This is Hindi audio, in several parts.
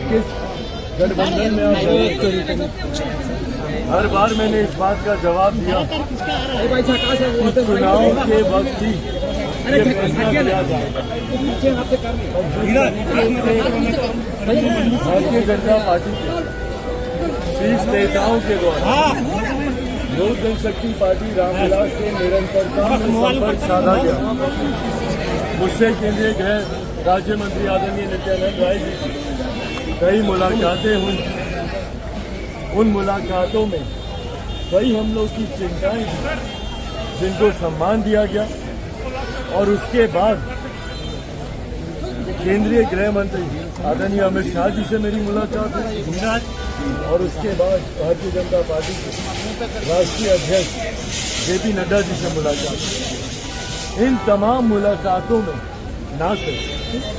किस गठबंधन में आप हैं? हर बार मैंने इस बात का जवाब दिया कि चुनाव के वक्त ही ये फैसला किया जाएगा। भारतीय जनता पार्टी के शीर्ष नेताओं के द्वारा लोक जनशक्ति पार्टी रामविलास से निरंतरता में संपर्क साधा गया। मुझसे केंद्रीय गृह राज्य मंत्री आदरणीय नित्यानंद राय जी की कई मुलाकातें हुई। उन मुलाकातों में कई हम लोग की चिंताएं थी जिनको सम्मान दिया गया और उसके बाद केंद्रीय गृह मंत्री आदरणीय अमित शाह जी से मेरी मुलाकात हुई और उसके बाद भारतीय जनता पार्टी के राष्ट्रीय अध्यक्ष जेपी नड्डा जी से मुलाकात हुई। इन तमाम मुलाकातों में न सिर्फ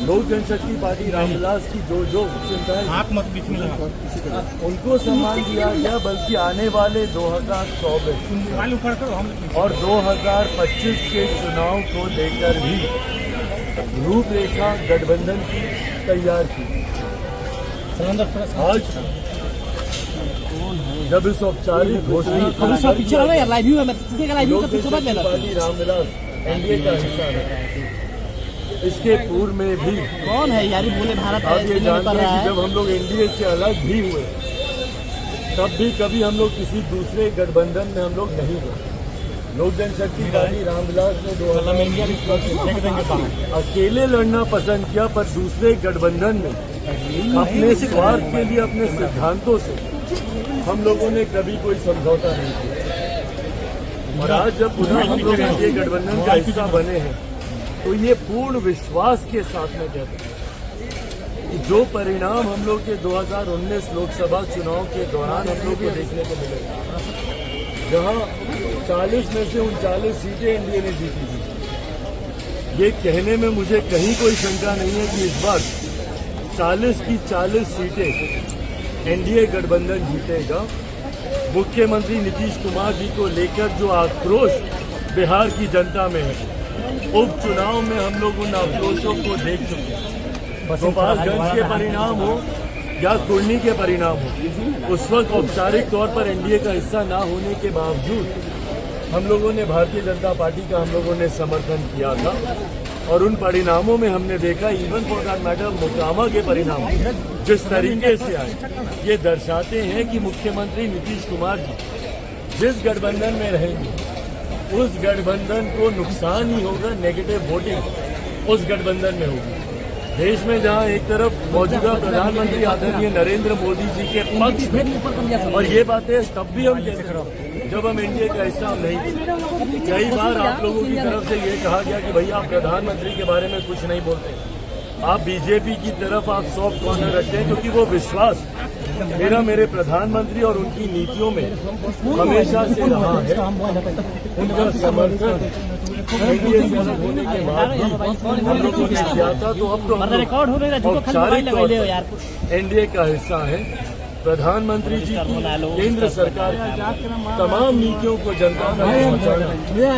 लोक जनशक्ति पार्टी रामविलास की जो चिंताएं उनको सम्मान दिया गया, बल्कि आने वाले 2024 और 2025 के चुनाव को लेकर भी रूपरेखा गठबंधन की तैयार की। आज जब इस औपचारिक घोषणा पार्टी रामविलास एनडीए का हिस्सा है, इसके पूर्व में भी कौन है यारी बोले भारत आप ये जानते हैं कि जब हम लोग एनडीए से अलग भी हुए तब भी कभी हम लोग किसी दूसरे गठबंधन में हम लोग नहीं हुए। लोक जनशक्ति पार्टी रामविलास ने 2020 अकेले लड़ना पसंद किया, पर दूसरे गठबंधन में अपने स्वार्थ के लिए अपने सिद्धांतों से हम लोगों ने कभी कोई समझौता नहीं किया। और आज जब पुनः हम लोग एनडीए गठबंधन का हिस्सा बने हैं तो ये पूर्ण विश्वास के साथ में कहते हैं कि जो परिणाम हम लोग के 2019 लोकसभा चुनाव के दौरान हम लोग को देखने को मिलेगा, जहां 40 में से 39 सीटें एनडीए ने जीती थी, ये कहने में मुझे कहीं कोई शंका नहीं है कि इस बार 40 की 40 सीटें एनडीए गठबंधन जीतेगा। मुख्यमंत्री नीतीश कुमार जी को लेकर जो आक्रोश बिहार की जनता में है, उपचुनाव में हम लोग उन आक्रोशों को देख चुके हैं। गोपालगंज के परिणाम हो या कुर्नी के परिणाम हो, उस वक्त औपचारिक तौर पर एनडीए का हिस्सा न होने के बावजूद हम लोगों ने भारतीय जनता पार्टी का हम लोगों ने समर्थन किया था और उन परिणामों में हमने देखा, even for that matter Mokama के परिणाम जिस तरीके से आए, ये दर्शाते हैं कि मुख्यमंत्री नीतीश कुमार जी जिस गठबंधन में रहेंगे उस गठबंधन को नुकसान ही होगा, नेगेटिव वोटिंग उस गठबंधन में होगी। देश में जहां एक तरफ मौजूदा प्रधानमंत्री आदरणीय नरेंद्र मोदी जी के पक्ष में, और ये बातें तब भी हम कहते हैं जब हम एनडीए का हिस्सा नहीं थे। कई बार आप लोगों की तरफ से ये कहा गया कि भैया आप प्रधानमंत्री के बारे में कुछ नहीं बोलते, आप बीजेपी की तरफ आप सॉफ्ट कॉर्नर रखते हैं, क्योंकि वो विश्वास मेरे प्रधानमंत्री और उनकी नीतियों में हमेशा से रहा है। उनका समर्थन एनडीए से अलग होने के बाद हम लोगों ने किया था, तो अब तो हम औपचारिक तौर पर एनडीए का हिस्सा है। प्रधानमंत्री जी की केंद्र सरकार की तमाम नीतियों को जनता तक पहुंचाना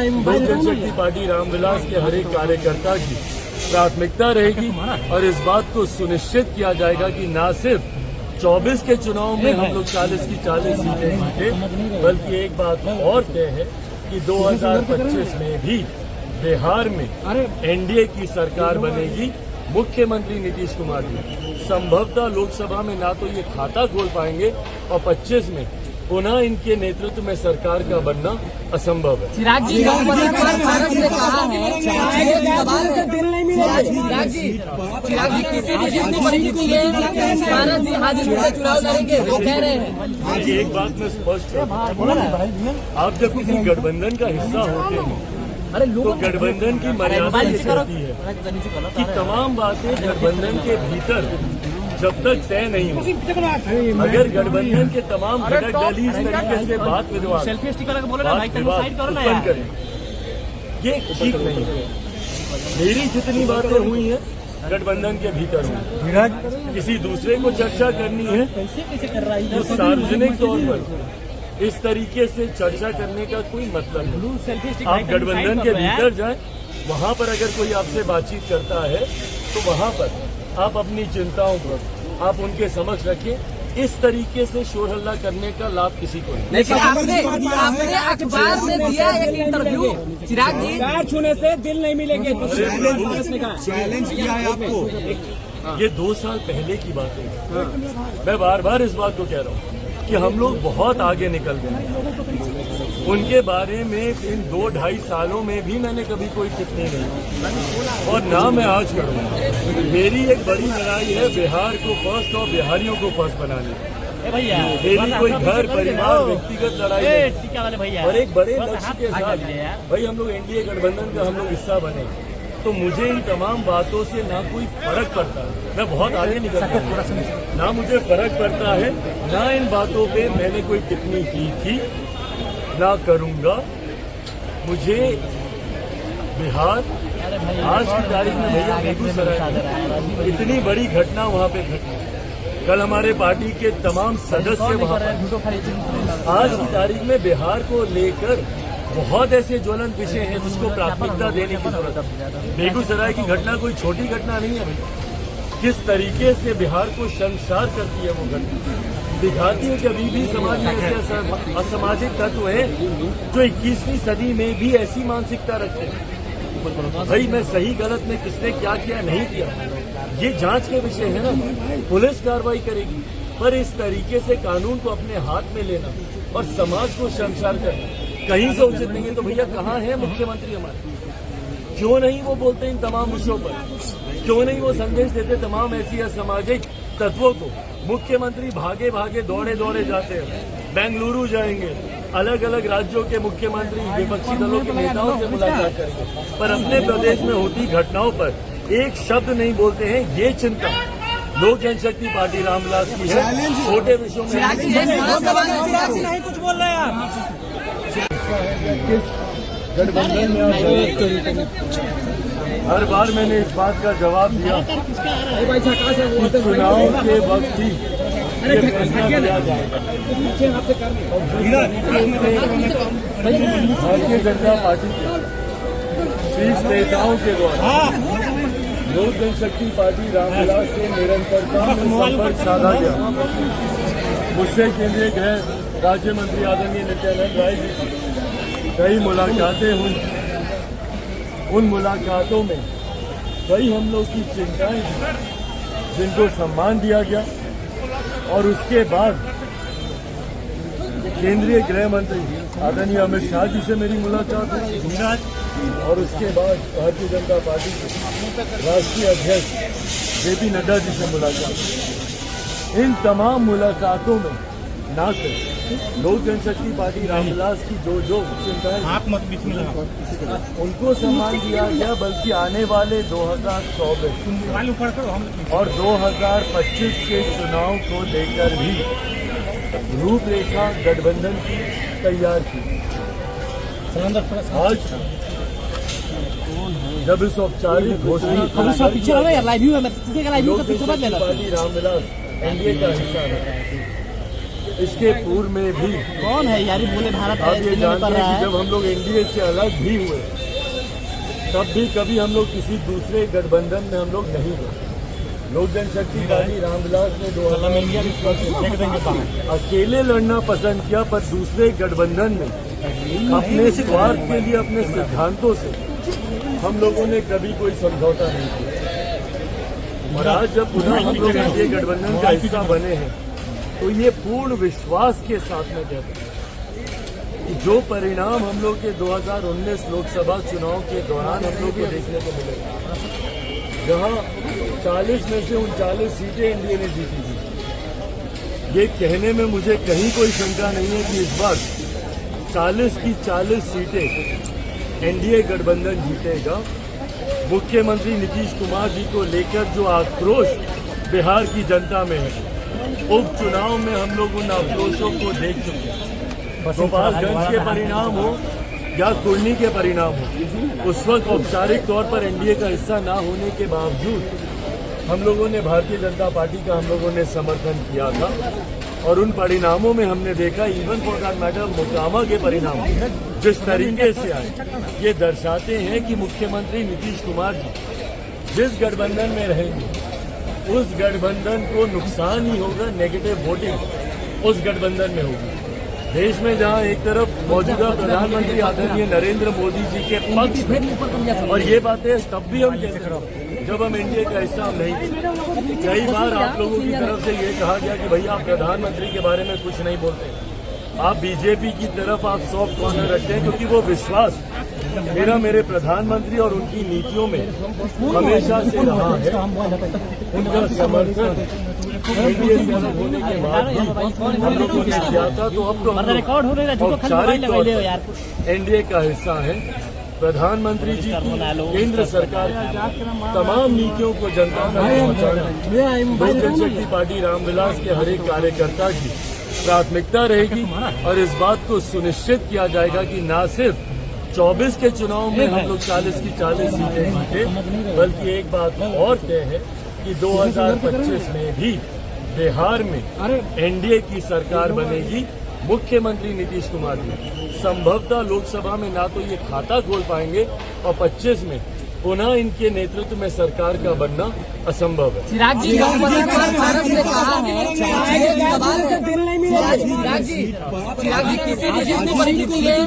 लोक जनशक्ति पार्टी रामविलास के हर एक कार्यकर्ता की प्राथमिकता रहेगी और इस बात को सुनिश्चित किया जाएगा कि न सिर्फ 24 के चुनाव में हम लोग 40 की 40 सीटें जीते, बल्कि एक बात और तय है कि 2025 में भी बिहार में एनडीए की सरकार बनेगी। मुख्यमंत्री नीतीश कुमार जी संभवतः लोकसभा में ना तो ये खाता खोल पाएंगे और 25 में पुनः इनके नेतृत्व में सरकार का बनना असंभव है। चिराग जी भारत ने कहा है चिराग जी किसी भी चीज को बड़ी के लिए भारत जी हाजीपुर से चुनाव लड़ेंगे, वो कह रहे हैं। एक बात में स्पष्ट है, आप जब किसी गठबंधन का हिस्सा होते हैं तो गठबंधन की मर्यादा ये कहती है कि तमाम बातें गठबंधन के भीतर जब तक तय नहीं हो, अगर गठबंधन के तमाम घटक दल इस तरीके से बात विवाद उत्पन्न करें, ये ठीक नहीं है। मेरी जितनी बातें हुई हैं गठबंधन के भीतर हुई, किसी दूसरे को चर्चा करनी है तो सार्वजनिक तौर पर इस तरीके से चर्चा करने का कोई मतलब नहीं। आप गठबंधन के भीतर जाएं, वहां पर अगर कोई आपसे बातचीत करता है तो वहां पर आप अपनी चिंताओं पर, आप उनके समक्ष रखिए। इस तरीके से शोर हल्ला करने का लाभ किसी को नहीं। लेकिन आपने अखबार में दिया एक इंटरव्यू, चिराग जी, पैर छूने से दिल नहीं मिलेंगे। चैलेंज किया है आपको। ये 2 साल पहले की बात है। मैं बार बार इस बात को कह रहा हूँ कि हम लोग बहुत आगे निकल गए। उनके बारे में इन 2-2.5 सालों में भी मैंने कभी कोई टिप्पणी नहीं और ना मैं आज करूँगा। मेरी एक बड़ी लड़ाई है बिहार को फर्स्ट और बिहारियों को फर्स्ट बनाने की। मेरी कोई घर परिवार व्यक्तिगत लड़ाई नहीं। और एक बड़े लक्ष्य के साथ भाई हम लोग एनडीए गठबंधन का हम लोग हिस्सा बने, तो मुझे इन तमाम बातों से ना कोई फर्क पड़ता है। मैं बहुत आगे निकल गया, ना मुझे फर्क पड़ता है, ना इन बातों पे मैंने कोई टिप्पणी की थी, ना करूंगा। मुझे बिहार आज की तारीख में भैया बेगूसराय इतनी बड़ी घटना वहाँ पे घटी। कल हमारे पार्टी के तमाम सदस्य वहाँ पर, आज की तारीख में बिहार को लेकर बहुत ऐसे ज्वलंत विषय हैं जिसको प्राथमिकता देने की जरूरत है। बेगूसराय की घटना कोई छोटी घटना नहीं है भैया। किस तरीके से बिहार को शर्मसार करती है वो घटना, दिखाती है कि अभी भी समाज में ऐसे असामाजिक तत्व हैं जो 21वीं सदी में भी ऐसी मानसिकता रखते हैं। भाई मैं सही गलत में किसने क्या किया नहीं किया, ये जांच के विषय है ना, पुलिस कार्रवाई करेगी। पर इस तरीके से कानून को अपने हाथ में लेना और समाज को शर्मसार करना कहीं से उचित नहीं है। तो भैया कहाँ है मुख्यमंत्री हमारे? क्यों नहीं वो बोलते इन तमाम विषयों पर? क्यों नहीं वो संदेश देते तमाम ऐसी असामाजिक तत्वों को? मुख्यमंत्री भागे भागे दौड़े दौड़े जाते हैं, बेंगलुरु जाएंगे, अलग अलग राज्यों के मुख्यमंत्री विपक्षी दलों के नेताओं से मुलाकात करेंगे, पर अपने प्रदेश में होती घटनाओं पर एक शब्द नहीं बोलते हैं। ये चिंता लोक जनशक्ति पार्टी रामविलास की है। छोटे विषयों में नहीं कुछ बोल रहे हैं आप। गठबंधन में हर बार मैंने इस बात का जवाब दिया कि चुनाव के वक्त ही ये फैसला किया जाएगा। भारतीय जनता पार्टी के शीर्ष नेताओं के द्वारा लोक जनशक्ति पार्टी रामविलास से निरंतरता में संपर्क साधा गया। मुझसे केंद्रीय गृह राज्य मंत्री आदरणीय नित्यानंद राय जी कई मुलाकातें हुई। उन मुलाकातों में कई हम लोग की चिंताएं थी जिनको सम्मान दिया गया, और उसके बाद केंद्रीय गृह मंत्री आदरणीय अमित शाह जी से मेरी मुलाकात हुई, और उसके बाद भारतीय जनता पार्टी के राष्ट्रीय अध्यक्ष जेपी नड्डा जी से मुलाकात। इन तमाम मुलाकातों में न सिर्फ लोक जनशक्ति पार्टी रामविलास की जो चिंताएं उनको सम्मान दिया गया, बल्कि आने वाले 2024 और 2025 के चुनाव को लेकर भी रूपरेखा गठबंधन की तैयार की। आज जब इस औपचारिक घोषणा लोक जनशक्ति पार्टी रामविलास एनडीए का हिस्सा है, इसके पूर्व में भी कौन है यार बोले भारत आप ये जानते हैं कि जब हम लोग एनडीए से अलग भी हुए तब भी कभी हम लोग किसी दूसरे गठबंधन में हम लोग नहीं गए। लोक जनशक्ति पार्टी रामविलास ने 2020 अकेले लड़ना पसंद किया, पर दूसरे गठबंधन में अपने स्वार्थ के लिए अपने सिद्धांतों से हम लोगों ने कभी कोई समझौता नहीं किया। और आज जब पुनः हम लोग एनडीए गठबंधन का हिस्सा बने हैं तो ये पूर्ण विश्वास के साथ में कहते हैं कि जो परिणाम हम लोग के 2019 लोकसभा चुनाव के दौरान हम लोग को देखने को मिलेगा, जहां 40 में से 39 सीटें एनडीए ने जीती थी, ये कहने में मुझे कहीं कोई शंका नहीं है कि इस बार 40 की 40 सीटें एनडीए गठबंधन जीतेगा। मुख्यमंत्री नीतीश कुमार जी को लेकर जो आक्रोश बिहार की जनता में है, उपचुनाव में हम लोग उन आक्रोशों को देख चुके हैं। गोपालगंज के परिणाम हो या कुर्नी के परिणाम हो, उस वक्त औपचारिक तौर पर एनडीए का हिस्सा ना होने के बावजूद हम लोगों ने भारतीय जनता पार्टी का हम लोगों ने समर्थन किया था, और उन परिणामों में हमने देखा even for that matter Mokama के परिणाम जिस तरीके से आए, ये दर्शाते हैं कि मुख्यमंत्री नीतीश कुमार जी जिस गठबंधन में रहेंगे उस गठबंधन को नुकसान ही होगा, नेगेटिव वोटिंग उस गठबंधन में होगी। देश में जहां एक तरफ मौजूदा प्रधानमंत्री आदरणीय नरेंद्र मोदी जी के पक्ष में, और ये बातें तब भी हम कहते हैं जब हम एनडीए का हिस्सा हम नहीं थे। कई बार आप लोगों की तरफ से ये कहा गया कि भैया आप प्रधानमंत्री के बारे में कुछ नहीं बोलते, आप बीजेपी की तरफ आप सॉफ्ट कॉर्नर रखते हैं, क्योंकि वो विश्वास मेरे प्रधानमंत्री और उनकी नीतियों में हमेशा से रहा है। उनका समर्थन एनडीए से अलग होने के बाद भी हम लोगों ने किया था, तो अब तो औपचारिक तौर पर एनडीए का हिस्सा है। प्रधानमंत्री जी की केंद्र सरकार की तमाम नीतियों को जनता तक पहुंचाना लोक जनशक्ति पार्टी रामविलास के हर एक कार्यकर्ता की प्राथमिकता रहेगी, और इस बात को सुनिश्चित किया जाएगा कि न सिर्फ 24 के चुनाव में हम लोग 40 की 40 सीटें जीते, बल्कि एक बात और तय है कि 2025 में भी बिहार में एनडीए की सरकार बनेगी। मुख्यमंत्री नीतीश कुमार जी संभवतः लोकसभा में ना तो ये खाता खोल पाएंगे, और 25 में पुनः इनके नेतृत्व में सरकार का बनना असंभव है। चिराग जी भारत ने कहा है, चिराग जी किसी भी चीज को परिस्थिति में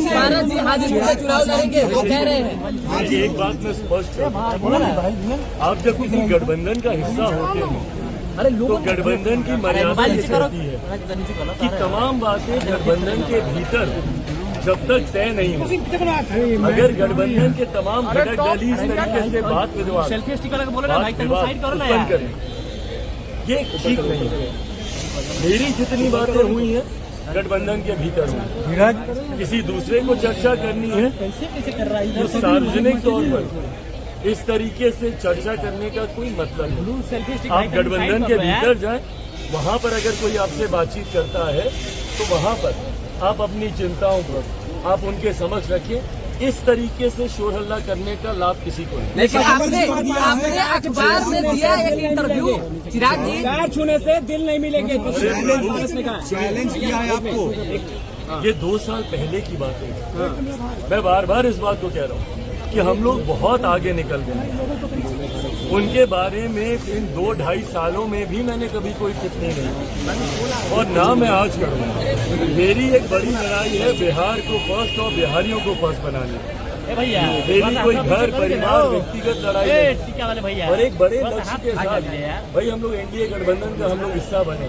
भारत जी हाजीपुर से चुनाव लड़ेंगे, वो कह रहे हैं। एक बात में स्पष्ट है, आप जब किसी गठबंधन का हिस्सा होते हैं तो गठबंधन की मर्यादा ये कहती है कि तमाम बातें गठबंधन के भीतर जब तक तय नहीं हो, अगर गठबंधन के तमाम घटक दल इस तरीके से बात विवाद उत्पन्न करें, ये ठीक नहीं है। मेरी जितनी बातें हुई हैं गठबंधन के भीतर हुई, किसी दूसरे को चर्चा करनी है तो सार्वजनिक तौर पर इस तरीके से चर्चा करने का कोई मतलब नहीं। आप गठबंधन के भीतर जाएं, वहां पर अगर कोई आपसे बातचीत करता है तो वहां पर आप अपनी चिंताओं को आप उनके समक्ष रखें। इस तरीके से शोर हल्ला करने का लाभ किसी को नहीं। लेकिन आपने अखबार में दिया एक इंटरव्यू, चिराग जी पैर छूने से दिल नहीं मिलेंगे, चैलेंज किया है आपको। ये 2 साल पहले की बात है। मैं बार बार इस बात को कह रहा हूँ कि हम लोग बहुत आगे निकल गए। उनके बारे में इन 2-2.5 सालों में भी मैंने कभी कोई टिप्पणी नहीं, और ना मैं आज करूँगा। मेरी एक बड़ी लड़ाई है बिहार को फर्स्ट और बिहारियों को फर्स्ट बनाने। मेरी कोई घर परिवार व्यक्तिगत लड़ाई है, और एक बड़े लक्ष्य के साथ भाई हम लोग एनडीए गठबंधन का हम लोग हिस्सा बने।